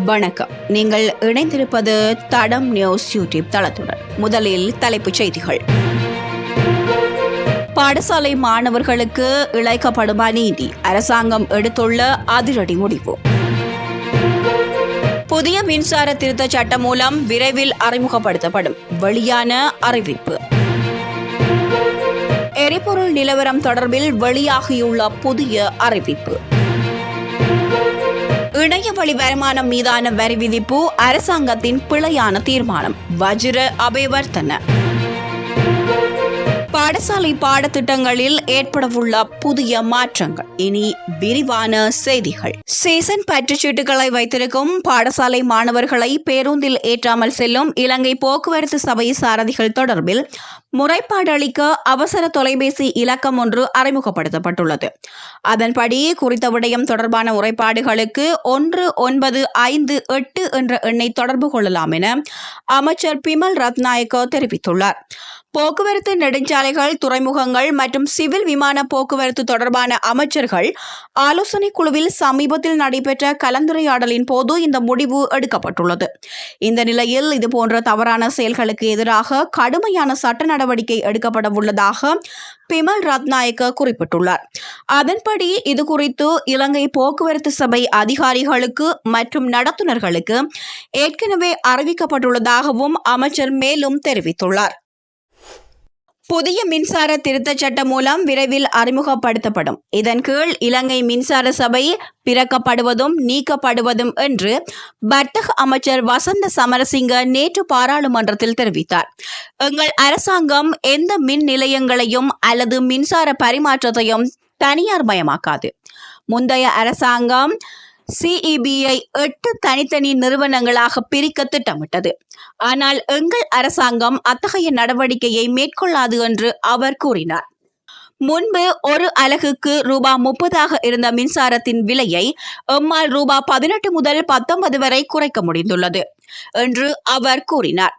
வணக்கம். நீங்கள் இணைந்திருப்பது தடம் நியூஸ் யூடியூப் தளத்துடன். முதலில் தலைப்புச் செய்திகள். பாடசாலை மாணவர்களுக்கு இழைக்கப்படும் அநீதி, அரசாங்கம் எடுத்துள்ள அதிரடி முடிவு. புதிய மின்சார திருத்த சட்டம் மூலம் விரைவில் அறிமுகப்படுத்தப்படும், வெளியான அறிவிப்பு. எரிபொருள் நிலவரம் தொடர்பில் வெளியாகியுள்ள புதிய அறிவிப்பு. இணைய வழி வருமானம் மீதான வரி விதிப்பு அரசாங்கத்தின் பிழையான தீர்மானம், வஜிர அபேவர்த்தன. பாடசாலை பாடத்திட்டங்களில் ஏற்படவுள்ள புதிய மாற்றங்கள். இனி விரிவான செய்திகள். சீசன் பற்றுச்சீட்டுகளை வைத்திருக்கும் பாடசாலை மாணவர்களை பேருந்தில் ஏற்றாமல் செல்லும் இலங்கை போக்குவரத்து சபை சாரதிகள் தொடர்பில் முறைப்பாடு அளிக்க அவசர தொலைபேசி இலக்கம் ஒன்று அறிமுகப்படுத்தப்பட்டுள்ளது. அதன்படி குறித்த விடயம் தொடர்பான முறைப்பாடுகளுக்கு 1958 என்ற எண்ணை தொடர்பு கொள்ளலாம் என அமைச்சர் பிமல் ரத்நாயக்க தெரிவித்துள்ளார். போக்குவரத்து, நெடுஞ்சாலைகள், துறைமுகங்கள் மற்றும் சிவில் விமான போக்குவரத்து தொடர்பான அமைச்சர்கள் ஆலோசனை குழுவில் சமீபத்தில் நடைபெற்ற கலந்துரையாடலின் போது இந்த முடிவு எடுக்கப்பட்டுள்ளது. இந்த நிலையில் இதுபோன்ற தவறான செயல்களுக்கு எதிராக கடுமையான சட்ட நடவடிக்கை எடுக்கப்பட உள்ளதாக பிமல் ரத்நாயக்க குறிப்பிட்டுள்ளார். அதன்படி இதுகுறித்து இலங்கை போக்குவரத்து சபை அதிகாரிகளுக்கு மற்றும் நடத்துனர்களுக்கு ஏற்கனவே அறிவிக்கப்பட்டுள்ளதாகவும் அமைச்சர் மேலும் தெரிவித்துள்ளார். புதிய மின்சார திருத்த சட்டம் மூலம் விரைவில் அறிமுகப்படுத்தப்படும். இதன் கீழ் இலங்கை மின்சார சபை பிறக்கப்படுவதும் நீக்கப்படுவதும் என்று வர்த்தக அமைச்சர் வசந்த சமரசிங்க நேற்று பாராளுமன்றத்தில் தெரிவித்தார். எங்கள் அரசாங்கம் எந்த மின் நிலையங்களையும் அல்லது மின்சார பரிமாற்றத்தையும் தனியார் மயமாக்காது. முந்தைய அரசாங்கம் சிஇபியை 8 தனித்தனி நிறுவனங்களாக பிரிக்க திட்டமிட்டது. ஆனால் எங்கள் அரசாங்கம் அத்தகைய நடவடிக்கையை மேற்கொள்ளாது என்று அவர் கூறினார். முன்பு ஒரு அலகுக்கு ரூபாய் 30 இருந்த மின்சாரத்தின் விலையை எம்மால் ரூபாய் 18 முதல் 19 வரை குறைக்க முடிந்துள்ளது என்று அவர் கூறினார்.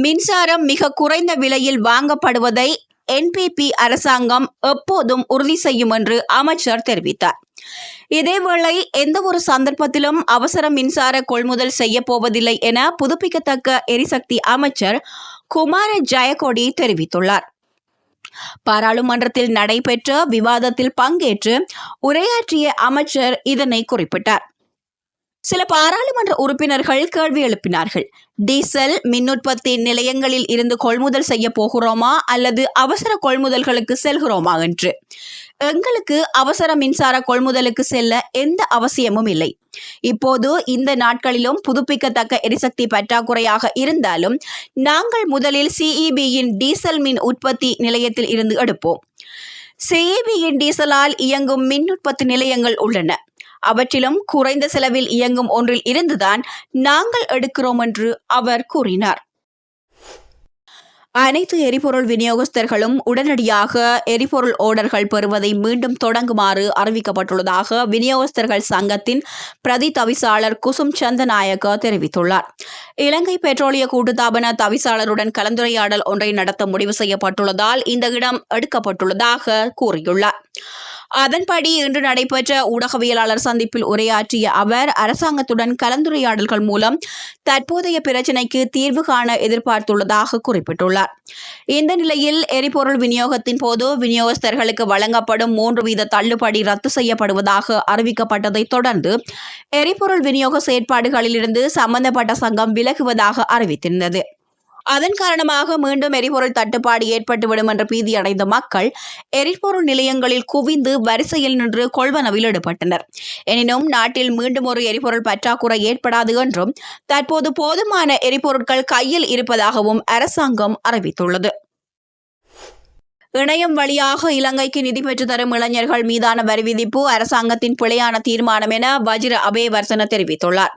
மின்சாரம் மிக குறைந்த விலையில் வாங்கப்படுவதை என்பிபி அரசாங்கம் எப்போதும் உறுதி செய்யும் என்று அமைச்சர் தெரிவித்தார். இதேவேளை எந்த ஒரு சந்தர்ப்பத்திலும் அவசர மின்சார கொள்முதல் செய்ய போவதில்லை என புதுப்பிக்கத்தக்க எரிசக்தி அமைச்சர் குமார ஜெயக்கொடி தெரிவித்துள்ளார். பாராளுமன்றத்தில் நடைபெற்ற விவாதத்தில் பங்கேற்று உரையாற்றிய அமைச்சர் இதனை குறிப்பிட்டார். சில பாராளுமன்ற உறுப்பினர்கள் கேள்வி எழுப்பினார்கள். டீசல் மின் உற்பத்தி நிலையங்களில் இருந்து கொள்முதல் செய்ய போகிறோமா அல்லது அவசர கொள்முதல்களுக்கு செல்கிறோமா என்று. எங்களுக்கு அவசர மின்சார கொள்முதலுக்கு செல்ல எந்த அவசியமும் இல்லை. இப்போது இந்த நாட்களிலும் புதுப்பிக்கத்தக்க எரிசக்தி பற்றாக்குறையாக இருந்தாலும் நாங்கள் முதலில் சிஇபியின் டீசல் மின் உற்பத்தி நிலையத்தில் இருந்து எடுப்போம். சிஇபியின் டீசலால் இயங்கும் மின் உற்பத்தி நிலையங்கள் உள்ளன. அவற்றிலும் குறைந்த செலவில் இயங்கும் ஒன்றில் இருந்துதான் நாங்கள் எடுக்கிறோம் என்று அவர் கூறினார். அனைத்து எரிபொருள் விநியோகஸ்தர்களும் உடனடியாக எரிபொருள் ஓர்டர்கள் பெறுவதை மீண்டும் தொடங்குமாறு அறிவிக்கப்பட்டுள்ளதாக விநியோகஸ்தர்கள் சங்கத்தின் பிரதி தவிசாளர் குசும் சந்தநாயக்க தெரிவித்துள்ளார். இலங்கை பெட்ரோலிய கூட்டுத்தாபன தவிசாளருடன் கலந்துரையாடல் ஒன்றை நடத்த முடிவு செய்யப்பட்டுள்ளதால் இந்த இடம் எடுக்கப்பட்டுள்ளதாக கூறியுள்ளார். அதன்படி இன்று நடைபெற்ற ஊடகவியலாளர் சந்திப்பில் உரையாற்றிய அவர் அரசாங்கத்துடன் கலந்துரையாடல்கள் மூலம் தற்போதைய பிரச்சினைக்கு தீர்வு காண எதிர்பார்த்துள்ளதாக குறிப்பிட்டுள்ளார். இந்த நிலையில் எரிபொருள் விநியோகத்தின் போது விநியோகஸ்தர்களுக்கு வழங்கப்படும் 3% தள்ளுபடி ரத்து செய்யப்படுவதாக அறிவிக்கப்பட்டதை தொடர்ந்து எரிபொருள் விநியோக செயற்பாடுகளிலிருந்து சம்பந்தப்பட்ட சங்கம் விலகுவதாக அறிவித்திருந்தது. அதன் காரணமாக மீண்டும் எரிபொருள் தட்டுப்பாடு ஏற்பட்டுவிடும் என்ற பீதியடைந்த மக்கள் எரிபொருள் நிலையங்களில் குவிந்து வரிசையில் நின்று கொள்வனவில் ஈடுபட்டனர். எனினும் நாட்டில் மீண்டும் ஒரு எரிபொருள் பற்றாக்குறை ஏற்படாது என்றும் தற்போது போதுமான எரிபொருட்கள் கையில் இருப்பதாகவும் அரசாங்கம் அறிவித்துள்ளது. இணையம் வழியாக இலங்கைக்கு நிதி பெற்று தரும் இளைஞர்கள் மீதான வரி விதிப்பு அரசாங்கத்தின் பிழையான தீர்மானம் என வஜிர அபேவர்த்தன தெரிவித்துள்ளார்.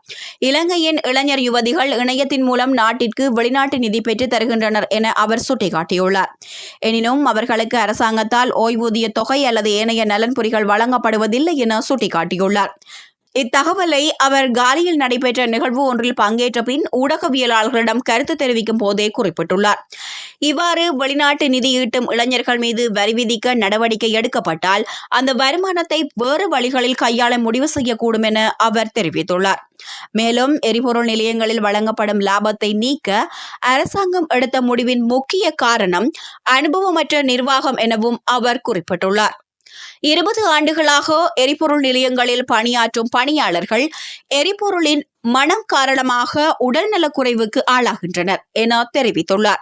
இலங்கையின் இளைஞர் யுவதிகள் இணையத்தின் மூலம் நாட்டிற்கு வெளிநாட்டு நிதி பெற்று தருகின்றனர் என அவர் சுட்டிக்காட்டியுள்ளார். எனினும் அவர்களுக்கு அரசாங்கத்தால் ஓய்வூதிய தொகை அல்லது ஏனைய நலன்புரிகள் வழங்கப்படுவதில்லை என சுட்டிக்காட்டியுள்ளார். இத்தகவலை அவர் காலியில் நடைபெற்ற நிகழ்வு ஒன்றில் பங்கேற்ற பின் ஊடகவியலாளர்களிடம் கருத்து தெரிவிக்கும் போதே குறிப்பிட்டுள்ளார். இவ்வாறு வெளிநாட்டு நிதி ஈட்டும் இளைஞர்கள் மீது வரி விதிக்க நடவடிக்கை எடுக்கப்பட்டால் அந்த வருமானத்தை வேறு வழிகளில் கையாள முடிவு செய்யக்கூடும் என அவர் தெரிவித்துள்ளார். மேலும் எரிபொருள் நிலையங்களில் வழங்கப்படும் லாபத்தை நீக்க அரசாங்கம் எடுத்த முடிவின் முக்கிய காரணம் அனுபவமற்ற நிர்வாகம் எனவும் அவர் குறிப்பிட்டுள்ளார். 20 ஆண்டுகளாக எரிபொருள் நிலையங்களில் பணியாற்றும் பணியாளர்கள் எரிபொருளின் மனம் காரணமாக உடல்நலக்குறைவுக்கு ஆளாகின்றனர் என தெரிவித்துள்ளார்.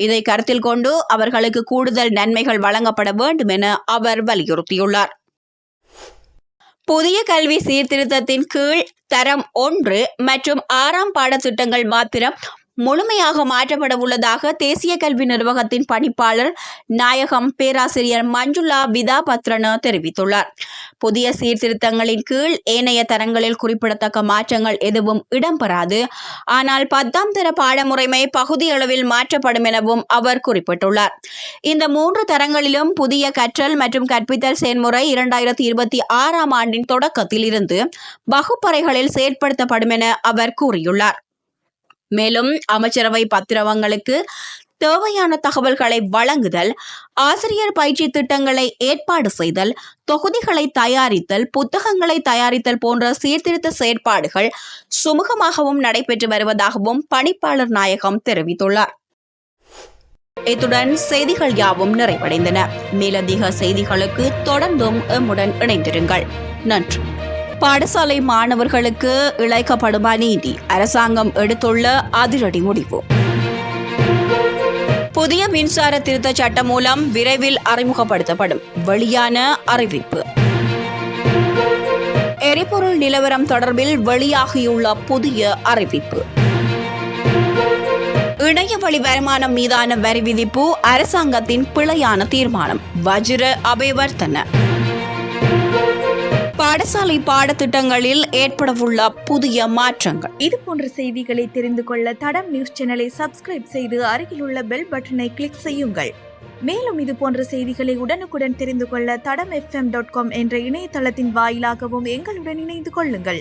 இதை கருத்தில் கொண்டு அவர்களுக்கு கூடுதல் நன்மைகள் வழங்கப்பட வேண்டும் என அவர் வலியுறுத்தியுள்ளார். புதிய கல்வி சீர்திருத்தத்தின் கீழ் தரம் 1 மற்றும் 6ஆம் பாடத்திட்டங்கள் மாத்திரம் முழுமையாக மாற்றப்பட உள்ளதாக தேசிய கல்வி நிர்வாகத்தின் பணிப்பாளர் நாயகம் பேராசிரியர் மஞ்சுளா விதாபத்ரன தெரிவித்துள்ளார். புதிய சீர்திருத்தங்களின் கீழ் ஏனைய தரங்களில் குறிப்பிடத்தக்க மாற்றங்கள் எதுவும் இடம்பெறாது. ஆனால் 10ஆம் தர பாடமுறைமை பகுதியளவில் மாற்றப்படும் எனவும் அவர் குறிப்பிட்டுள்ளார். இந்த 3 தரங்களிலும் புதிய கற்றல் மற்றும் கற்பித்தல் செயல்முறை 2026ஆம் ஆண்டின் தொடக்கத்தில் இருந்து வகுப்பறைகளில் செயற்படுத்தப்படும் என அவர் கூறியுள்ளார். மேலும் அமைச்சரவை பத்திரங்களுக்கு தேவையான தகவல்களை வழங்குதல், ஆசிரியர் பயிற்சி திட்டங்களை ஏற்பாடு செய்தல், தொகுதிகளை தயாரித்தல், புத்தகங்களை தயாரித்தல் போன்ற சீர்திருத்த செயற்பாடுகள் சுமூகமாகவும் நடைபெற்று வருவதாகவும் பணிப்பாளர் நாயகம் தெரிவித்துள்ளார். இத்துடன் செய்திகள் யாவும் நிறைவடைந்தன. மேலதிக செய்திகளுக்கு தொடர்ந்தும் எம்முடன் இணைந்திருங்கள். நன்றி. பாடசாலை மாணவர்களுக்கு இழைக்கப்படும் அநீதி, அரசாங்கம் எடுத்துள்ள அதிரடி முடிவு. புதிய மின்சார திருத்த சட்டம் மூலம் விரைவில் அறிமுகப்படுத்தப்படும் வெளியான அறிவிப்பு. எரிபொருள் நிலவரம் தொடர்பில் வெளியாகியுள்ள புதிய அறிவிப்பு. இணையவழி வருமானம் மீதான வரி விதிப்பு அரசாங்கத்தின் பிழையான தீர்மானம். வஜிர அபேவர்த்தன. பாடசாலை பாடத்திட்டங்களில் ஏற்படவுள்ள புதிய மாற்றங்கள். இது போன்ற செய்திகளை தெரிந்து கொள்ள தடம் நியூஸ் சேனலை சப்ஸ்கிரைப் செய்து அருகில் உள்ள பெல் பட்டனை கிளிக் செய்யுங்கள். மேலும் இது போன்ற செய்திகளை உடனுக்குடன் தெரிந்து கொள்ள தடம் FM.com என்ற இணையதளத்தின் வாயிலாகவும் எங்களுடன் இணைந்து கொள்ளுங்கள்.